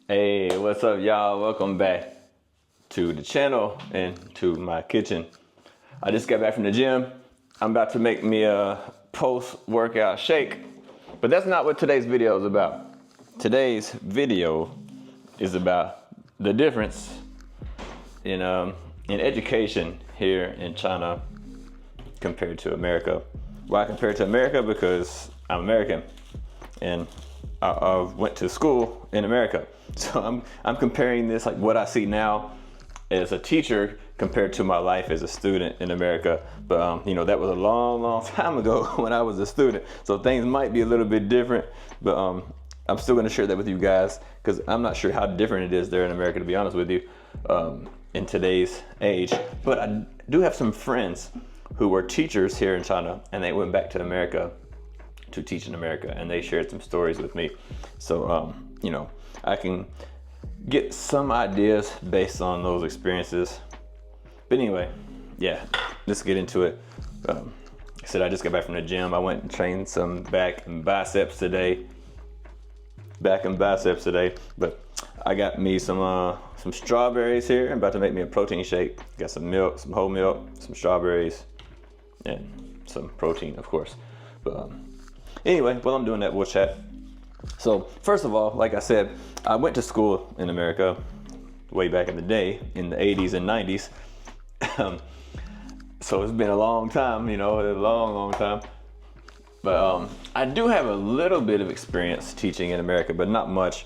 Hey, what's up, y'all? Welcome back to the channel and to my kitchen. I just got back from the gym. I'm about to make me a post-workout shake, but that's not what today's video is about. Today's video is about the difference in education here in China compared to America. Why compared to America? Because I'm American and I went to school in America. So I'm comparing this, like what I see now as a teacher compared to my life as a student in America. But that was a long time ago when I was a student. So things might be a little bit different, but I'm still gonna share that with you guys because I'm not sure how different it is there in America, to be honest with you, in today's age. But I do have some friends who were teachers here in China and they went back to America to teach in America, and they shared some stories with me. So, I can get some ideas based on those experiences. But anyway, yeah, let's get into it. I said I just got back from the gym. I went and trained some back and biceps today. But I got me some strawberries here. I'm about to make me a protein shake. Got some milk, some whole milk, some strawberries, and some protein, of course. But anyway, while I'm doing that, we'll chat. So first of all, like I said, I went to school in America way back in the day, in the 80s and 90s. So it's been a long time, a long time. But I do have a little bit of experience teaching in America, but not much.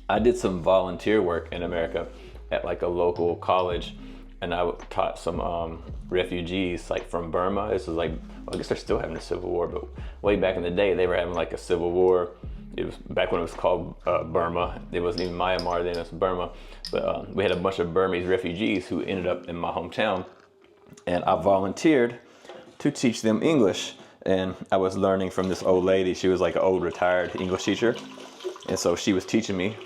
I did some volunteer work in America at like a local college, and I taught some refugees like from Burma. This was like, I guess they're still having a civil war, but way back in the day, they were having like a civil war. It was back when it was called Burma. It wasn't even Myanmar then, it was Burma. But we had a bunch of Burmese refugees who ended up in my hometown, and I volunteered to teach them English. And I was learning from this old lady. She was like an old retired English teacher. And so she was teaching me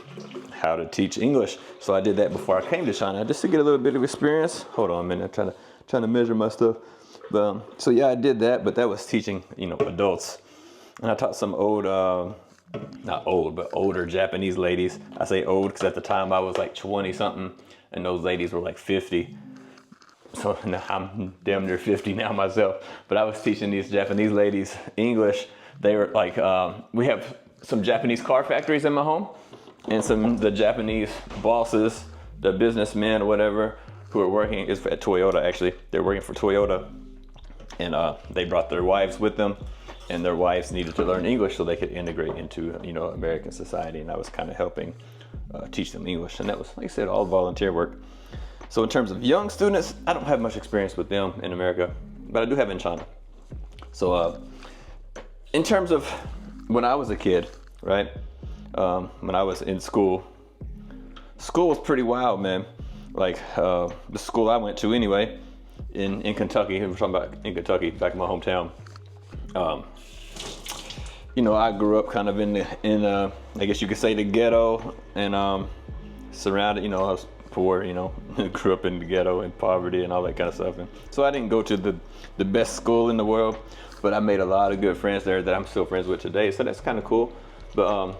how to teach English. So I did that before I came to China, just to get a little bit of experience. Hold on a minute, I'm trying to measure my stuff. But so yeah, I did that, but that was teaching, adults. And I taught some not old, but older Japanese ladies. I say old because at the time I was like 20 something and those ladies were like 50. So now I'm damn near 50 now myself. But I was teaching these Japanese ladies English. They were like, we have some Japanese car factories in my home, and the Japanese bosses, the businessmen or whatever, who are working is at Toyota actually. They're working for Toyota, and they brought their wives with them, and their wives needed to learn English so they could integrate into American society. And I was kind of helping teach them English, and that was, like I said, all volunteer work. So in terms of young students, I don't have much experience with them in America, but I do have in China. So in terms of when I was a kid, right? When I was in school was pretty wild, man. Like the school I went to anyway, in Kentucky, we're talking about in Kentucky, back in my hometown. I grew up kind of in I guess you could say the ghetto, and surrounded, I was poor, grew up in the ghetto and poverty and all that kind of stuff. And so I didn't go to the best school in the world, but I made a lot of good friends there that I'm still friends with today. So that's kind of cool. But,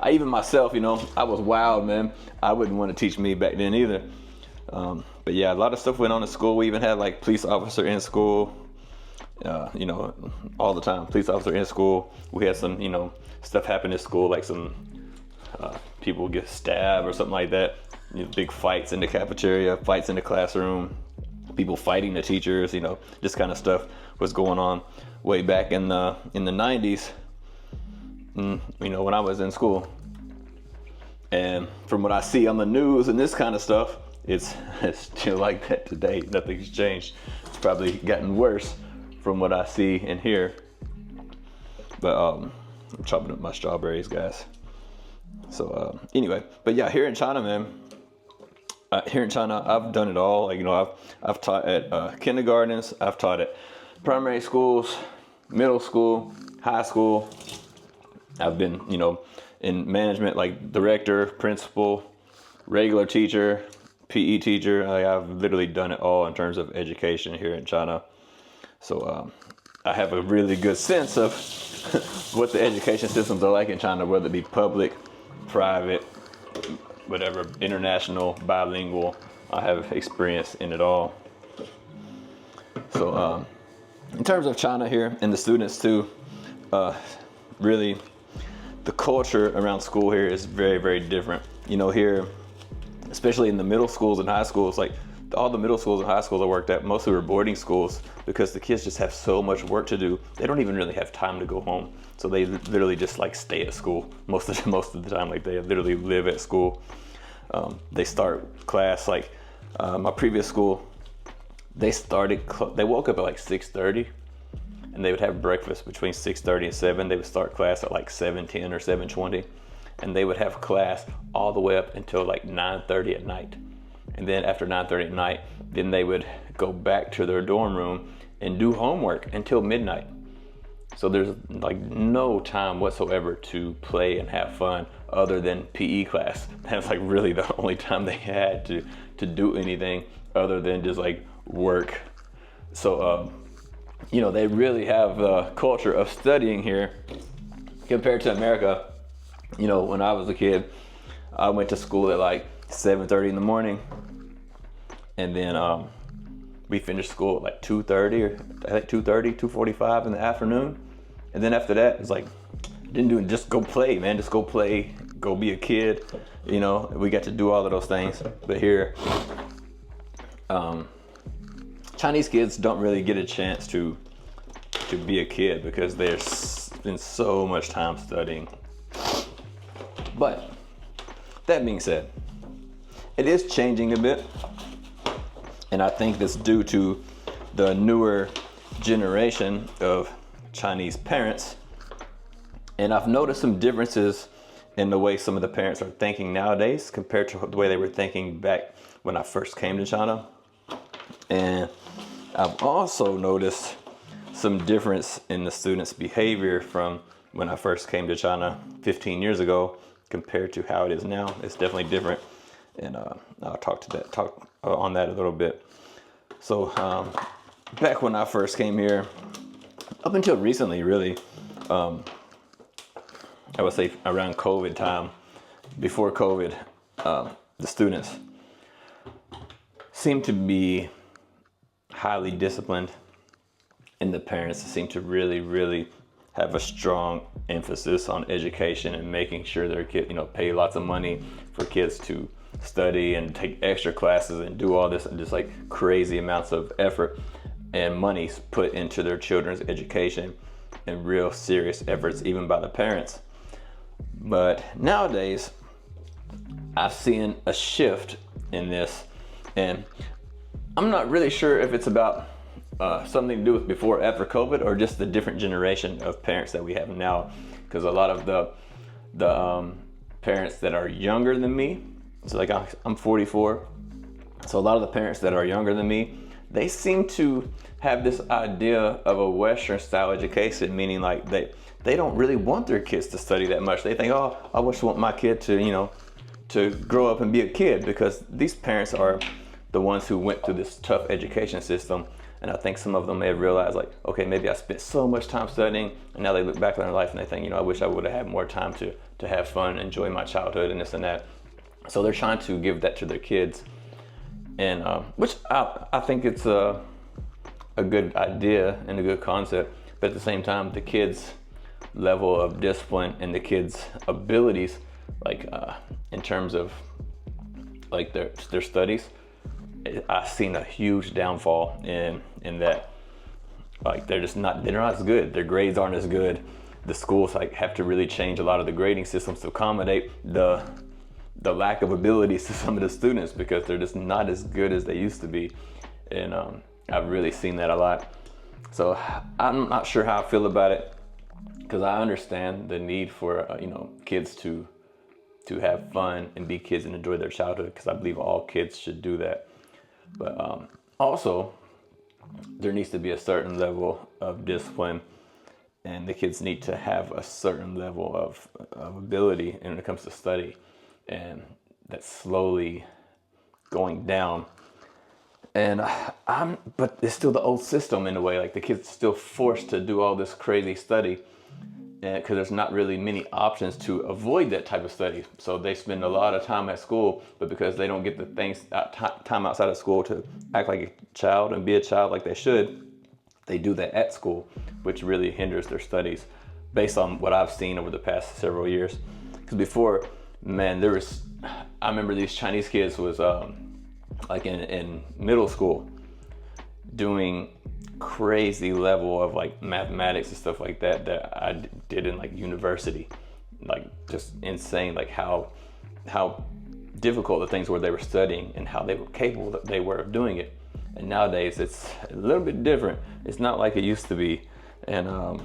I even myself, I was wild, man. I wouldn't want to teach me back then either. But yeah, a lot of stuff went on in school. We even had like police officer in school, all the time, police officer in school. We had some, stuff happen in school, like some people get stabbed or something like that. Big fights in the cafeteria, fights in the classroom, people fighting the teachers, this kind of stuff was going on way back in the 90s, when I was in school. And from what I see on the news and this kind of stuff, it's still like that today. Nothing's changed. It's probably gotten worse from what I see and hear. But I'm chopping up my strawberries, guys. So anyway, but yeah, here in China, man, I've done it all. Like, I've taught at kindergartens, I've taught at primary schools, middle school, high school. I've been, in management, like director, principal, regular teacher, PE teacher. I've literally done it all in terms of education here in China. So I have a really good sense of what the education systems are like in China, whether it be public private, whatever, international, bilingual. I have experience in it all. So in terms of China here and the students too, really the culture around school here is very, very different. You know, here, especially in the middle schools and high schools, like all the middle schools and high schools I worked at, mostly were boarding schools because the kids just have so much work to do. They don't even really have time to go home. So they literally just like stay at school most of the time. Like they literally live at school. They start class like my previous school. They woke up at like 6:30, and they would have breakfast between 6:30 and 7. They would start class at like 7:10 or 7:20, and they would have class all the way up until like 9:30 at night. And then after 9:30 at night, then they would go back to their dorm room and do homework until midnight. So there's like no time whatsoever to play and have fun other than PE class. That's like really the only time they had to do anything other than just like work. So you know, they really have the culture of studying here compared to America. You know, when I was a kid, I went to school at like 7:30 in the morning, and then we finished school at like 2:30 or I think 2:45 in the afternoon. And then after that, it's like, just go play, man. Just go play, go be a kid. You know, we got to do all of those things. But here, Chinese kids don't really get a chance to be a kid because they spend so much time studying. But that being said, it is changing a bit. And I think that's due to the newer generation of Chinese parents. And I've noticed some differences in the way some of the parents are thinking nowadays compared to the way they were thinking back when I first came to China. And I've also noticed some difference in the students' behavior from when I first came to China 15 years ago compared to how it is now. It's definitely different. And I'll talk on that a little bit. So back when I first came here, up until recently, really, I would say around COVID time, before COVID, the students seem to be highly disciplined, and the parents seem to really, really have a strong emphasis on education and making sure their kid, you know, pay lots of money for kids to study and take extra classes and do all this, and just like crazy amounts of effort and money put into their children's education, and real serious efforts even by the parents. But nowadays, I've seen a shift in this, and I'm not really sure if it's about something to do with before or after COVID, or just the different generation of parents that we have now. Because a lot of the parents that are younger than me, so like I'm 44, so a lot of the parents that are younger than me, they seem to have this idea of a Western style education, meaning like they don't really want their kids to study that much. They think, oh, I just want my kid to, you know, to grow up and be a kid, because these parents are the ones who went through this tough education system. And I think some of them may have realized, like, okay, maybe I spent so much time studying, and now they look back on their life and they think, you know, I wish I would have had more time to have fun, enjoy my childhood and this and that. So they're trying to give that to their kids. And which I think it's a good idea and a good concept, but at the same time, the kids' level of discipline and the kids' abilities, like in terms of like their studies, I've seen a huge downfall in that. Like they're not as good. Their grades aren't as good. The schools like have to really change a lot of the grading systems to accommodate the lack of abilities to some of the students, because they're just not as good as they used to be. And I've really seen that a lot. So I'm not sure how I feel about it, because I understand the need for you know, kids to have fun and be kids and enjoy their childhood, because I believe all kids should do that. But also, there needs to be a certain level of discipline, and the kids need to have a certain level of ability when it comes to study, and that's slowly going down. And but it's still the old system in a way. Like the kids still forced to do all this crazy study, because there's not really many options to avoid that type of study. So they spend a lot of time at school, but because they don't get the things time outside of school to act like a child and be a child like they should, they do that at school, which really hinders their studies based on what I've seen over the past several years. Because before, man, I remember these Chinese kids was like in middle school doing crazy level of like mathematics and stuff like that I did in like university, like just insane, like how difficult the things were they were studying and how they were capable that they were of doing it. And nowadays it's a little bit different. It's not like it used to be. And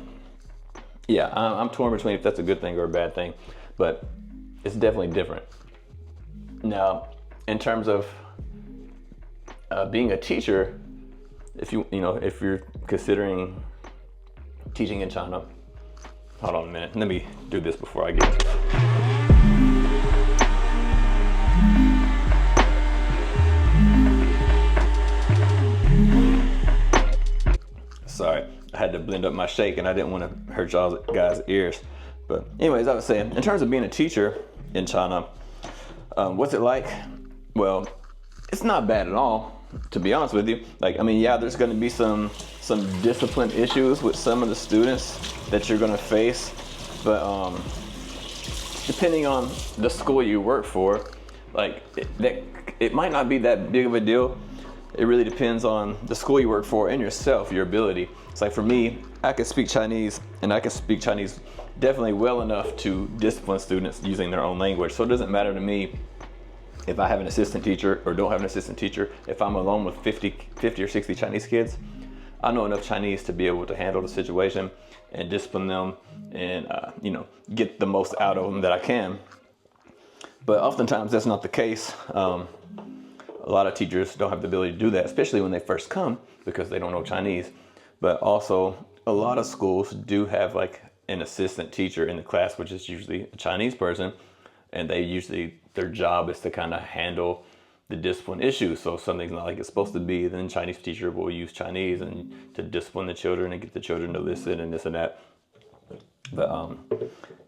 yeah, I'm torn between if that's a good thing or a bad thing, but it's definitely different. Now, in terms of being a teacher, if you're considering teaching in China, hold on a minute. Let me do this before I get into it. Sorry, I had to blend up my shake and I didn't want to hurt y'all guys' ears. But anyways, I was saying, in terms of being a teacher in China, what's it like? Well, it's not bad at all, to be honest with you. Like, I mean, yeah, there's going to be some discipline issues with some of the students that you're going to face, but depending on the school you work for, like it might not be that big of a deal. It really depends on the school you work for and yourself, your ability. It's like for me, I can speak Chinese, and I can speak Chinese definitely well enough to discipline students using their own language. So it doesn't matter to me if I have an assistant teacher or don't have an assistant teacher. If I'm alone with 50 or 60 Chinese kids, I know enough Chinese to be able to handle the situation and discipline them and get the most out of them that I can. But oftentimes that's not the case. A lot of teachers don't have the ability to do that, especially when they first come, because they don't know Chinese. But also, a lot of schools do have like an assistant teacher in the class, which is usually a Chinese person, and their job is to kind of handle the discipline issues. So if something's not like it's supposed to be, then Chinese teacher will use Chinese and to discipline the children and get the children to listen and this and that. But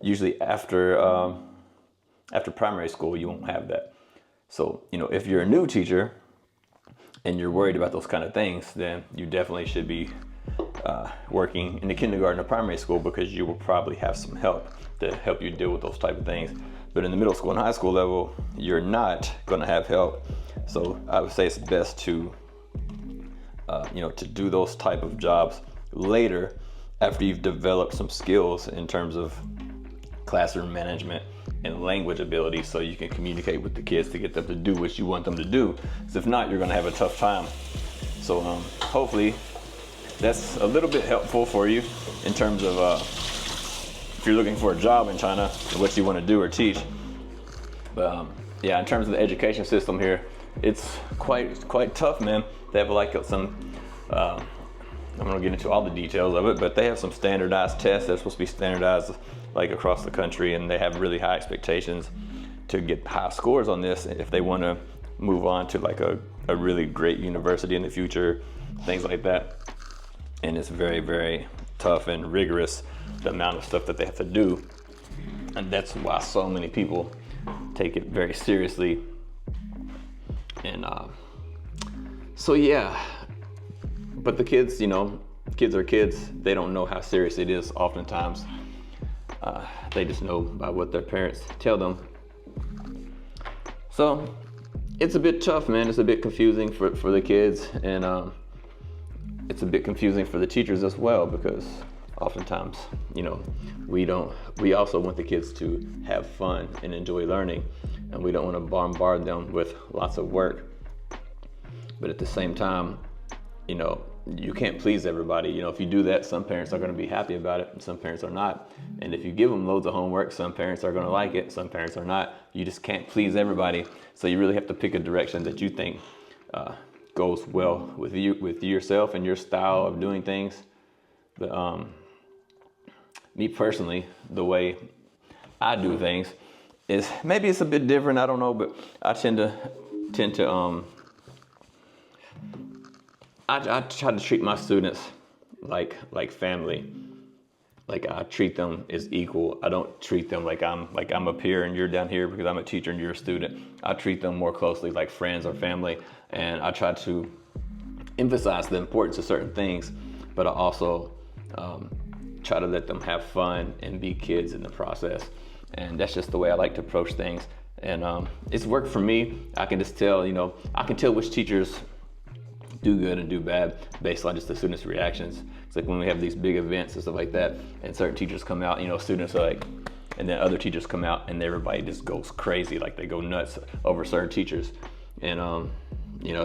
usually after primary school, you won't have that. So, if you're a new teacher and you're worried about those kind of things, then you definitely should be working in the kindergarten or primary school, because you will probably have some help to help you deal with those type of things. But in the middle school and high school level, you're not going to have help. So I would say it's best to do those type of jobs later, after you've developed some skills in terms of classroom management and language ability, so you can communicate with the kids to get them to do what you want them to do. Because if not, you're going to have a tough time. So hopefully that's a little bit helpful for you in terms of if you're looking for a job in China, what you want to do or teach. But yeah, in terms of the education system here, it's quite tough, man. They have like some I'm gonna get into all the details of it, but they have some standardized tests that's supposed to be standardized like across the country, and they have really high expectations to get high scores on this if they want to move on to like a really great university in the future, things like that. And it's very, very tough and rigorous, the amount of stuff that they have to do, and that's why so many people take it very seriously. And so yeah, but the kids, kids are kids. They don't know how serious it is oftentimes. They just know by what their parents tell them. So it's a bit tough, man. It's a bit confusing for the kids, and it's a bit confusing for the teachers as well, because oftentimes, we also want the kids to have fun and enjoy learning, and we don't want to bombard them with lots of work. But at the same time, you can't please everybody. If you do that, some parents are going to be happy about it and some parents are not. And if you give them loads of homework, some parents are going to like it, some parents are not. You just can't please everybody. So you really have to pick a direction that you think goes well with yourself and your style of doing things. But me personally, the way I do things is, maybe it's a bit different, I don't know, but I tend to I try to treat my students like family. like I treat them as equal. I don't treat them like I'm up here and you're down here because I'm a teacher and you're a student. I treat them more closely like friends or family, and I try to emphasize the importance of certain things, but I also try to let them have fun and be kids in the process. And that's just the way I like to approach things. And it's worked for me. I can just tell, I can tell which teachers do good and do bad based on just the students' reactions. It's like when we have these big events and stuff like that, and certain teachers come out, students are like, and then other teachers come out and everybody just goes crazy, like they go nuts over certain teachers. And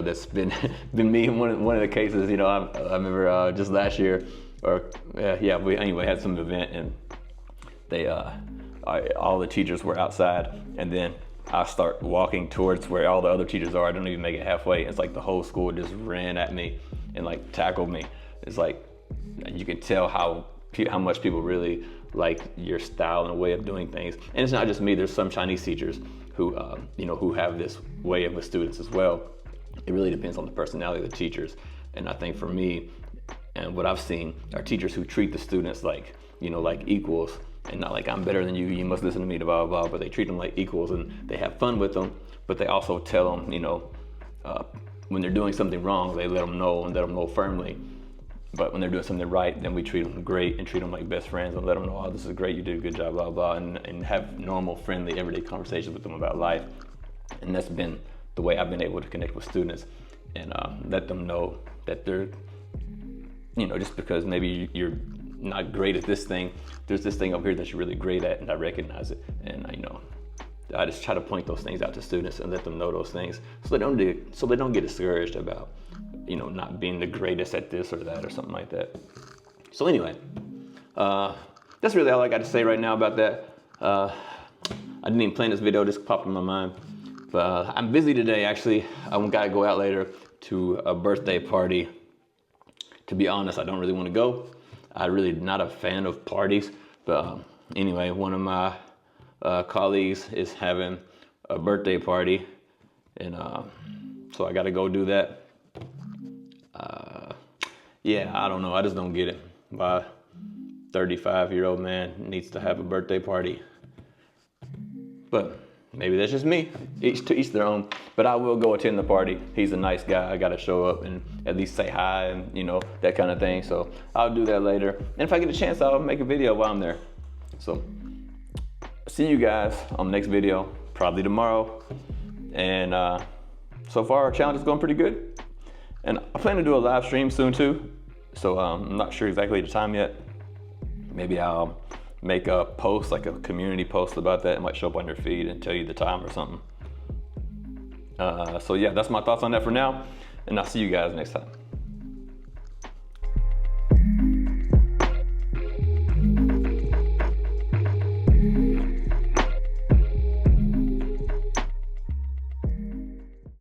that's been me in one of the cases. I remember just last year, we had some event, and they all the teachers were outside, and then I start walking towards where all the other teachers are. I don't even make it halfway. It's like the whole school just ran at me and like tackled me. It's like you can tell how much people really like your style and way of doing things. And it's not just me. There's some Chinese teachers who who have this way of with students as well. It really depends on the personality of the teachers. And I think for me, and what I've seen, are teachers who treat the students like equals, and not like I'm better than you, you must listen to me, blah, blah, blah, but they treat them like equals, and they have fun with them, but they also tell them, when they're doing something wrong, they let them know and let them know firmly. But when they're doing something right, then we treat them great and treat them like best friends and let them know, oh, this is great, you did a good job, blah, blah, and have normal, friendly, everyday conversations with them about life. And that's been the way I've been able to connect with students and let them know that they're, just because maybe you're not great at this thing, there's this thing over here that you're really great at, and I recognize it. And I just try to point those things out to students and let them know those things, so they don't get discouraged about not being the greatest at this or that or something like that. So anyway, that's really all I got to say right now about that. I didn't even plan this video, just popped in my mind. But I'm busy today, actually. I've got to go out later to a birthday party. To be honest, I don't really want to go. I'm really not a fan of parties. But anyway, one of my colleagues is having a birthday party. And so I got to go do that. I don't know. I just don't get it. My 35-year-old man needs to have a birthday party. But maybe that's just me. To each their own. But I will go attend the party. He's a nice guy. I got to show up and at least say hi and, that kind of thing. So I'll do that later. And if I get a chance, I'll make a video while I'm there. So see you guys on the next video, probably tomorrow. And so far, our challenge is going pretty good. And I plan to do a live stream soon too. So I'm not sure exactly the time yet. Maybe I'll make a post, like a community post about that. It might show up on your feed and tell you the time or something. So yeah, that's my thoughts on that for now. And I'll see you guys next time.